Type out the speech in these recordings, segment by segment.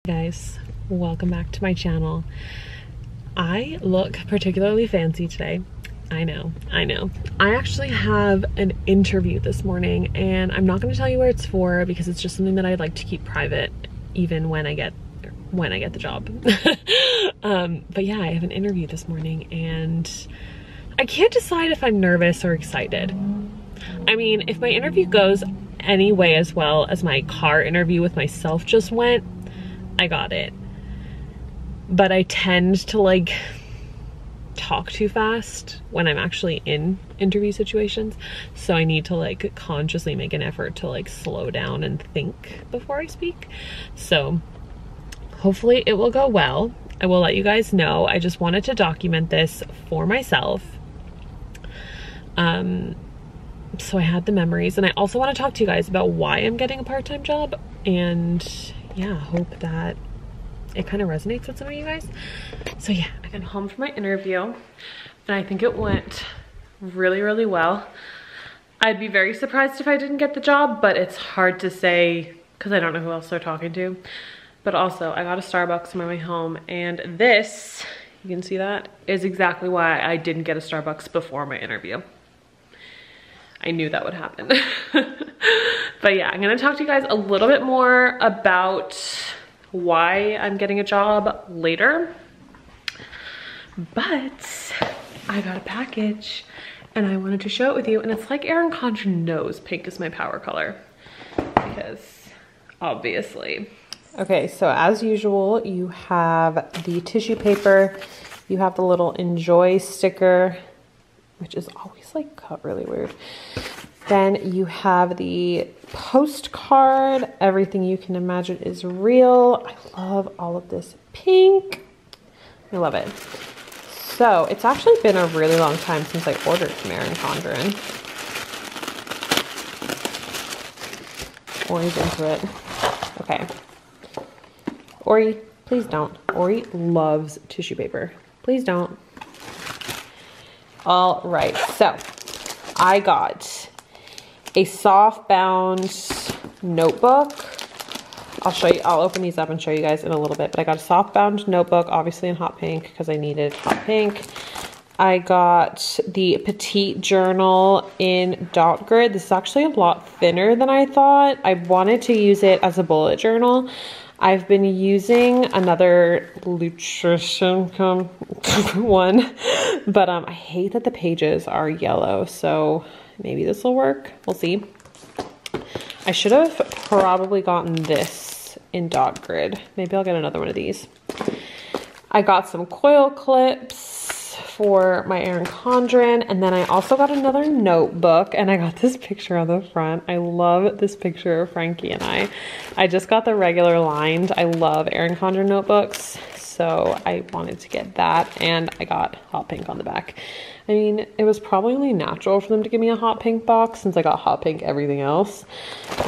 Guys, welcome back to my channel. I look particularly fancy today. I know. I actually have an interview this morning, and I'm not going to tell you where it's for because it's just something that I'd like to keep private even when I get the job. But yeah, I have an interview this morning and I can't decide if I'm nervous or excited. I mean, if my interview goes any way as well as my car interview with myself just went, I got it. But I tend to like talk too fast when I'm actually in interview situations, so I need to like consciously make an effort to like slow down and think before I speak. So hopefully it will go well. I will let you guys know. I just wanted to document this for myself. So I had the memories, and I also want to talk to you guys about why I'm getting a part-time job, and yeah, hope that it kind of resonates with some of you guys. So yeah, I got home from my interview and I think it went really, really well. I'd be very surprised if I didn't get the job, but it's hard to say because I don't know who else they're talking to. But also, I got a Starbucks on my way home, and this, you can see that, is exactly why I didn't get a Starbucks before my interview. I knew that would happen. But yeah, I'm gonna talk to you guys a little bit more about why I'm getting a job later. But I got a package and I wanted to show it with you, and it's like Erin Condren knows pink is my power color because obviously. Okay, so as usual, you have the tissue paper, you have the little enjoy sticker, which is always like cut really weird. Then you have the postcard. Everything you can imagine is real. I love all of this pink. I love it. So it's actually been a really long time since I ordered from Erin Condren. Ori's into it. Okay. Ori, please don't. Ori loves tissue paper. Please don't. All right, so I got a soft bound notebook. I'll show you, I'll open these up and show you guys in a little bit, but I got a soft bound notebook, obviously in hot pink because I needed hot pink. I got the petite journal in dot grid. This is actually a lot thinner than I thought. I wanted to use it as a bullet journal. I've been using another nutrition one, but I hate that the pages are yellow, so maybe this will work. We'll see. I should have probably gotten this in dot grid. Maybe I'll get another one of these. I got some coil clips for my Erin Condren, and then I also got another notebook, and I got this picture on the front. I love this picture of Frankie and I. I just got the regular lined. I love Erin Condren notebooks, so I wanted to get that, and I got hot pink on the back. I mean, it was probably only natural for them to give me a hot pink box since I got hot pink everything else,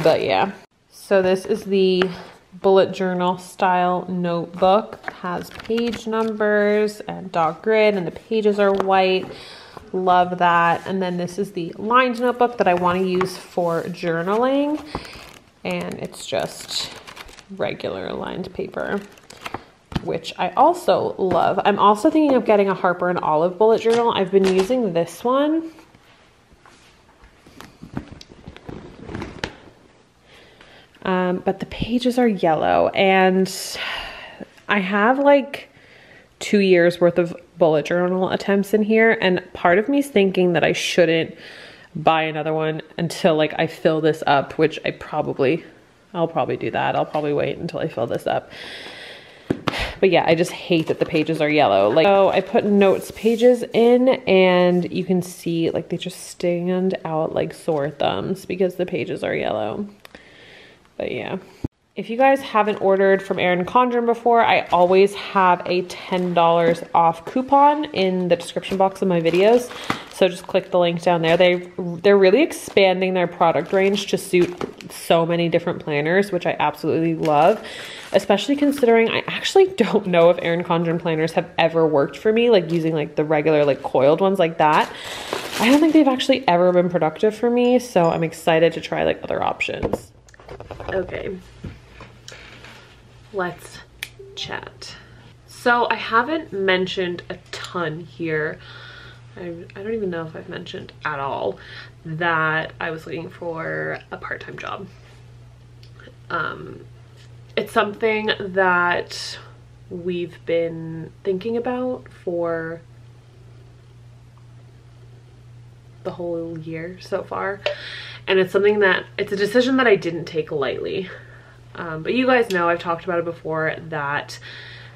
but yeah. So this is the bullet journal style notebook. It has page numbers and dot grid, and the pages are white. Love that. And then this is the lined notebook that I want to use for journaling, and it's just regular lined paper, which I also love. I'm also thinking of getting a Harper and Olive bullet journal. I've been using this one. But the pages are yellow, and I have like 2 years worth of bullet journal attempts in here, and part of me is thinking that I shouldn't buy another one until like I fill this up, which I'll probably do that. I'll probably wait until I fill this up. But yeah, I just hate that the pages are yellow. Like, so I put notes pages in, and you can see like they just stand out like sore thumbs because the pages are yellow. But yeah, if you guys haven't ordered from Erin Condren before, I always have a $10 off coupon in the description box of my videos. So just click the link down there. They're really expanding their product range to suit so many different planners, which I absolutely love, especially considering I actually don't know if Erin Condren planners have ever worked for me, like using like the regular like coiled ones like that. I don't think they've actually ever been productive for me, so I'm excited to try like other options. Okay. let's chat. So I haven't mentioned a ton here. I don't even know if I've mentioned at all that I was looking for a part-time job. It's something that we've been thinking about for the whole year so far, and it's a decision that I didn't take lightly. But you guys know, I've talked about it before, that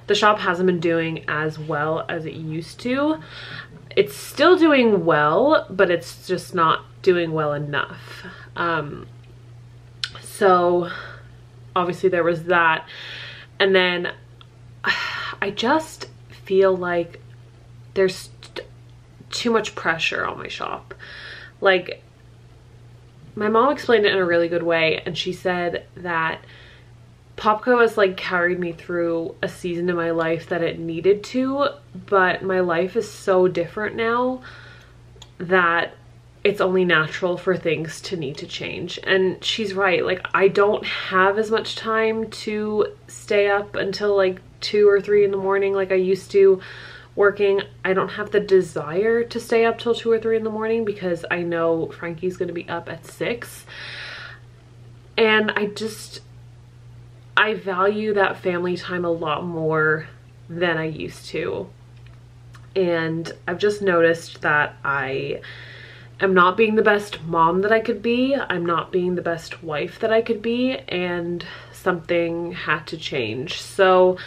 the shop hasn't been doing as well as it used to. It's still doing well, but it's just not doing well enough. So obviously there was that, and then I just feel like there's too much pressure on my shop. Like, my mom explained it in a really good way, and she said that POPCO has like carried me through a season in my life that it needed to, but my life is so different now that it's only natural for things to need to change. And she's right. Like, I don't have as much time to stay up until like 2 or 3 in the morning like I used to working. I don't have the desire to stay up till 2 or 3 in the morning because I know Frankie's gonna be up at 6. And I value that family time a lot more than I used to. And I've just noticed that I am not being the best mom that I could be. I'm not being the best wife that I could be, and something had to change. So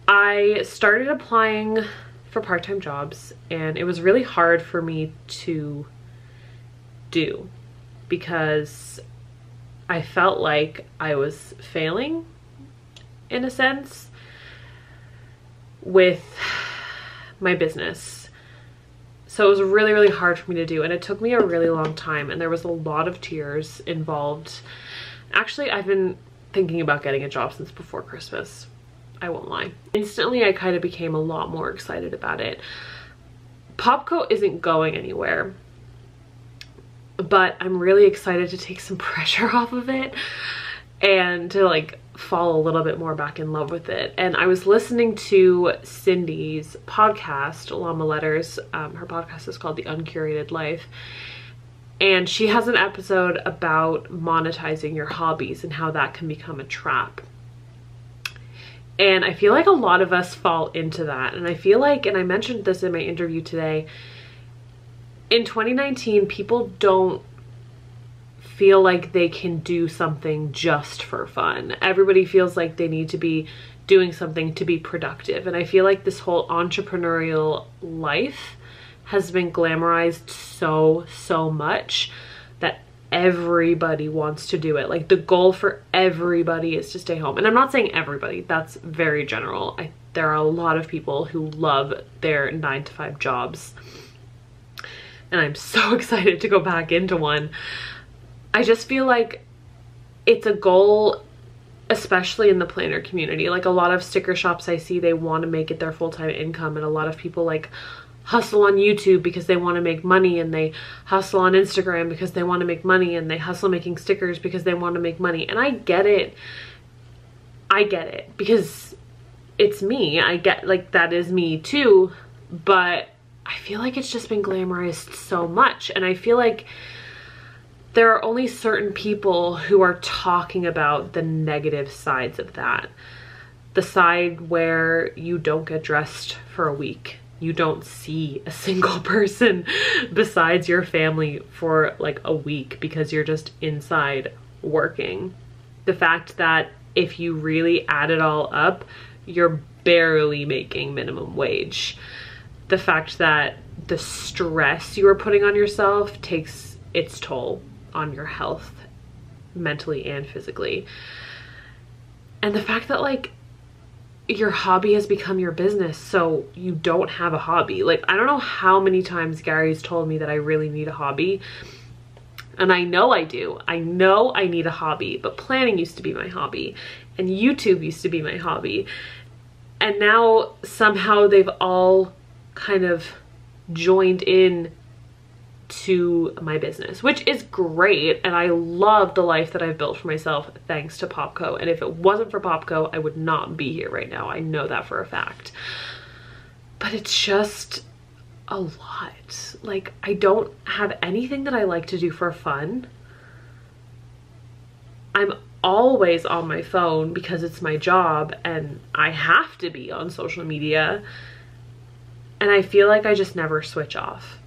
I started applying for part-time jobs, and it was really hard for me to do because I felt like I was failing in a sense with my business. So it was really, really hard for me to do, and it took me a really long time, and there was a lot of tears involved. Actually, I've been thinking about getting a job since before Christmas. I won't lie. Instantly, I kind of became a lot more excited about it. POPCO isn't going anywhere, but I'm really excited to take some pressure off of it and to like fall a little bit more back in love with it. And I was listening to Cindy's podcast, Llama Letters. Her podcast is called The Uncurated Life. And she has an episode about monetizing your hobbies and how that can become a trap. And I feel like a lot of us fall into that. And I feel like, and I mentioned this in my interview today, in 2019, people don't feel like they can do something just for fun. Everybody feels like they need to be doing something to be productive. And I feel like this whole entrepreneurial life has been glamorized so much that everybody wants to do it. Like, the goal for everybody is to stay home. And I'm not saying everybody, that's very general. There are a lot of people who love their 9-to-5 jobs, and I'm so excited to go back into one. I just feel like it's a goal, especially in the planner community. Like, a lot of sticker shops I see, they want to make it their full-time income, and a lot of people like hustle on YouTube because they want to make money, and they hustle on Instagram because they want to make money, and they hustle making stickers because they want to make money. And I get it. I get it because it's me. I get, like, that is me too, but I feel like it's just been glamorized so much, and I feel like there are only certain people who are talking about the negative sides of that. The side where you don't get dressed for a week. You don't see a single person besides your family for like a week because you're just inside working. The fact that if you really add it all up, you're barely making minimum wage. The fact that the stress you are putting on yourself takes its toll on your health, mentally and physically. And the fact that, like, your hobby has become your business, so you don't have a hobby. Like, I don't know how many times Gary's told me that I really need a hobby, and I know I do. I know I need a hobby, but planning used to be my hobby, and YouTube used to be my hobby, and now somehow they've all kind of joined in to my business, which is great. And I love the life that I've built for myself thanks to POPCO. And if it wasn't for POPCO, I would not be here right now. I know that for a fact. But it's just a lot. Like, I don't have anything that I like to do for fun. I'm always on my phone because it's my job and I have to be on social media. And I feel like I just never switch off.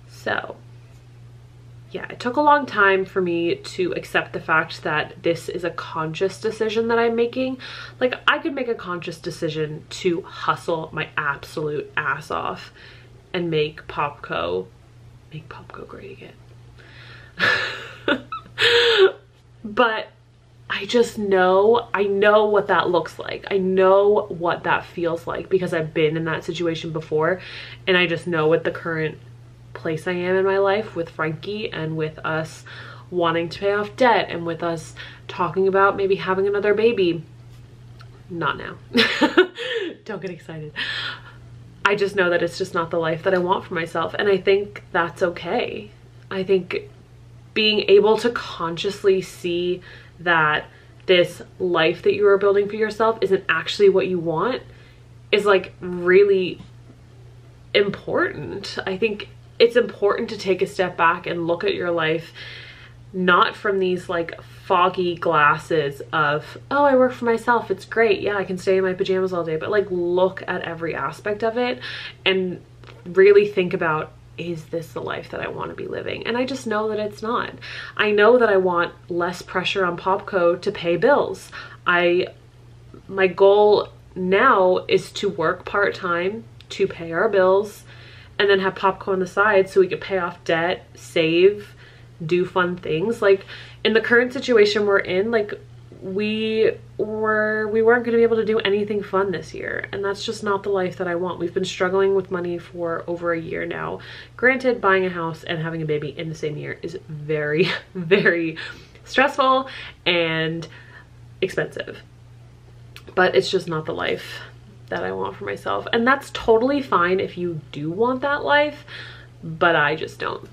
So yeah, it took a long time for me to accept the fact that this is a conscious decision that I'm making. Like, I could make a conscious decision to hustle my absolute ass off and make POPCO great again. But I just know, I know what that looks like. I know what that feels like because I've been in that situation before. And I just know with the current place I am in my life with Frankie and with us wanting to pay off debt and with us talking about maybe having another baby. Not now. Don't get excited. I just know that it's just not the life that I want for myself. And I think that's okay. I think being able to consciously see that this life that you are building for yourself isn't actually what you want is like really important. I think it's important to take a step back and look at your life not from these like foggy glasses of, oh, I work for myself, it's great, yeah, I can stay in my pajamas all day, but like look at every aspect of it and really think about, is this the life that I want to be living? And I just know that it's not. I know that I want less pressure on POPCO to pay bills. My goal now is to work part-time to pay our bills and then have POPCO on the side so we could pay off debt, save, do fun things. Like in the current situation we're in, like we weren't going to be able to do anything fun this year, and that's just not the life that I want. We've been struggling with money for over a year now. Granted, buying a house and having a baby in the same year is very, very stressful and expensive, but it's just not the life that I want for myself. And that's totally fine if you do want that life, but I just don't.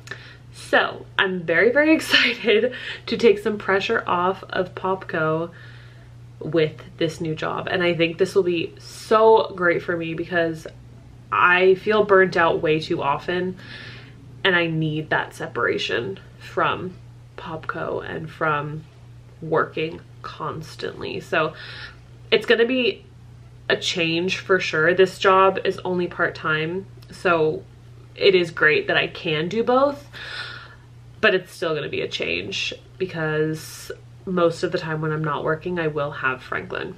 So I'm very, very excited to take some pressure off of POPCO with this new job. And I think this will be so great for me because I feel burnt out way too often and I need that separation from POPCO and from working constantly. So it's going to be a change for sure. This job is only part-time, so it is great that I can do both, but it's still going to be a change because most of the time when I'm not working, I will have Franklin,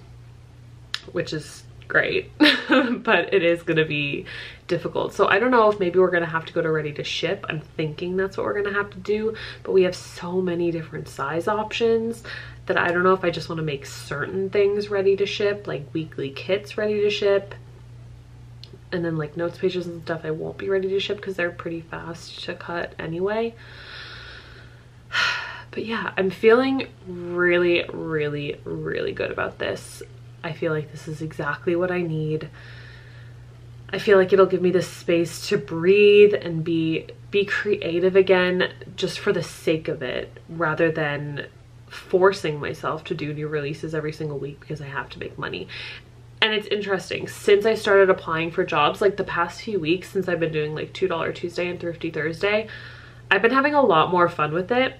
which is great, but it is going to be difficult. So I don't know if maybe we're going to have to go to ready to ship. I'm thinking that's what we're going to have to do, but we have so many different size options that I don't know if I just want to make certain things ready to ship, like weekly kits ready to ship. And then like notes pages and stuff I won't be ready to ship because they're pretty fast to cut anyway. But yeah, I'm feeling really, really, really good about this. I feel like this is exactly what I need. I feel like it'll give me the space to breathe and be creative again, just for the sake of it, rather than forcing myself to do new releases every single week because I have to make money. And it's interesting, since I started applying for jobs, like the past few weeks, since I've been doing like $2 Tuesday and Thrifty Thursday, I've been having a lot more fun with it.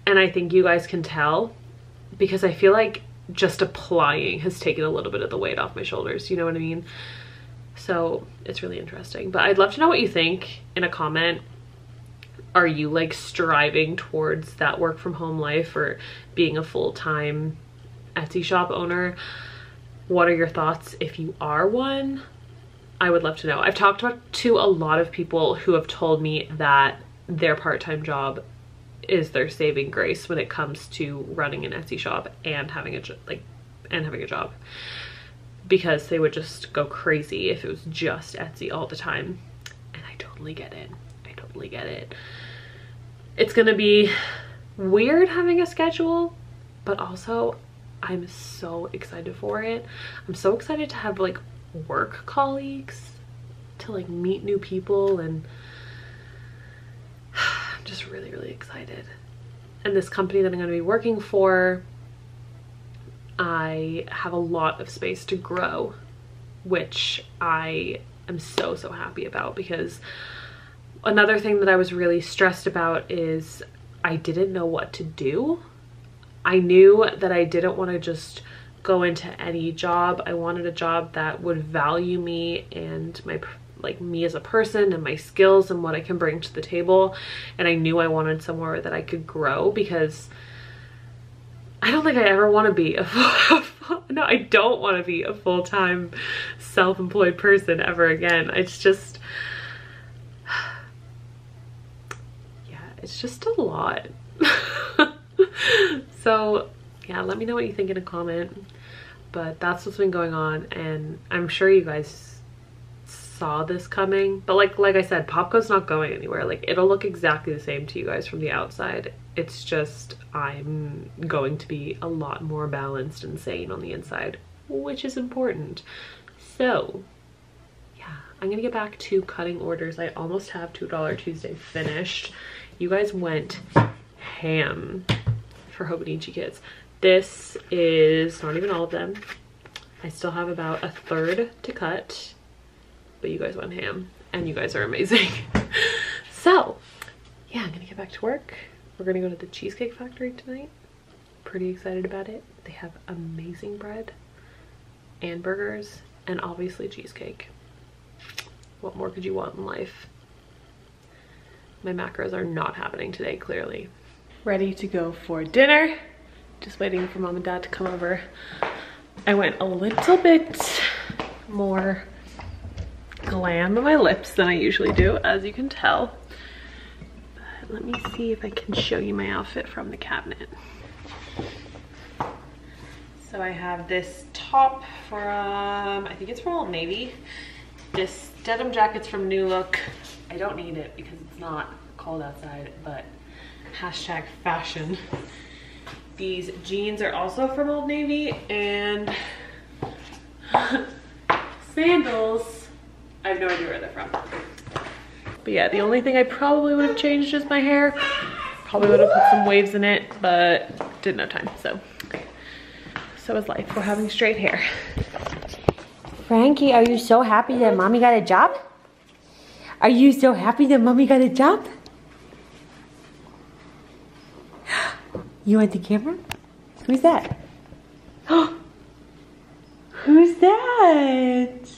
And I think you guys can tell because I feel like just applying has taken a little bit of the weight off my shoulders. You know what I mean? So it's really interesting. But I'd love to know what you think in a comment. Are you like striving towards that work from home life or being a full-time Etsy shop owner? What are your thoughts if you are one? I would love to know. I've talked to a lot of people who have told me that their part-time job is their saving grace when it comes to running an Etsy shop and having a job, because they would just go crazy if it was just Etsy all the time. And I totally get it. I totally get it. It's gonna be weird having a schedule, but also I'm so excited for it. I'm so excited to have like work colleagues, to like meet new people and just really, really excited. And this company that I'm going to be working for, I have a lot of space to grow, which I am so, so happy about, because another thing that I was really stressed about is I didn't know what to do. I knew that I didn't want to just go into any job. I wanted a job that would value me and me as a person and my skills and what I can bring to the table. And I knew I wanted somewhere that I could grow, because I don't think I ever want to be no, I don't want to be a full-time self-employed person ever again. It's just, yeah, it's just a lot. So yeah, let me know what you think in a comment. But that's what's been going on, and I'm sure you guys saw this coming. But like I said, POPCO's not going anywhere. Like, it'll look exactly the same to you guys from the outside. It's just I'm going to be a lot more balanced and sane on the inside, which is important. So yeah, I'm gonna get back to cutting orders. I almost have $2 Tuesday finished. You guys went ham for Hobonichi Kids. This is not even all of them. I still have about a third to cut, but you guys went ham and you guys are amazing. So yeah, I'm gonna get back to work. We're gonna go to the Cheesecake Factory tonight. Pretty excited about it. They have amazing bread and burgers and obviously cheesecake. What more could you want in life? My macros are not happening today, clearly. Ready to go for dinner. Just waiting for mom and dad to come over. I went a little bit more glam on my lips than I usually do, as you can tell. But let me see if I can show you my outfit from the cabinet. So I have this top from, I think it's from Old Navy. This denim jacket's from New Look. I don't need it because it's not cold outside, but hashtag fashion. These jeans are also from Old Navy, and sandals, I have no idea where they're from. But yeah, the only thing I probably would have changed is my hair. Probably would have put some waves in it, but didn't have time. So is life. We're having straight hair. Frankie, are you so happy that mommy got a job? Are you so happy that mommy got a job? You want the camera? Who's that? Who's that?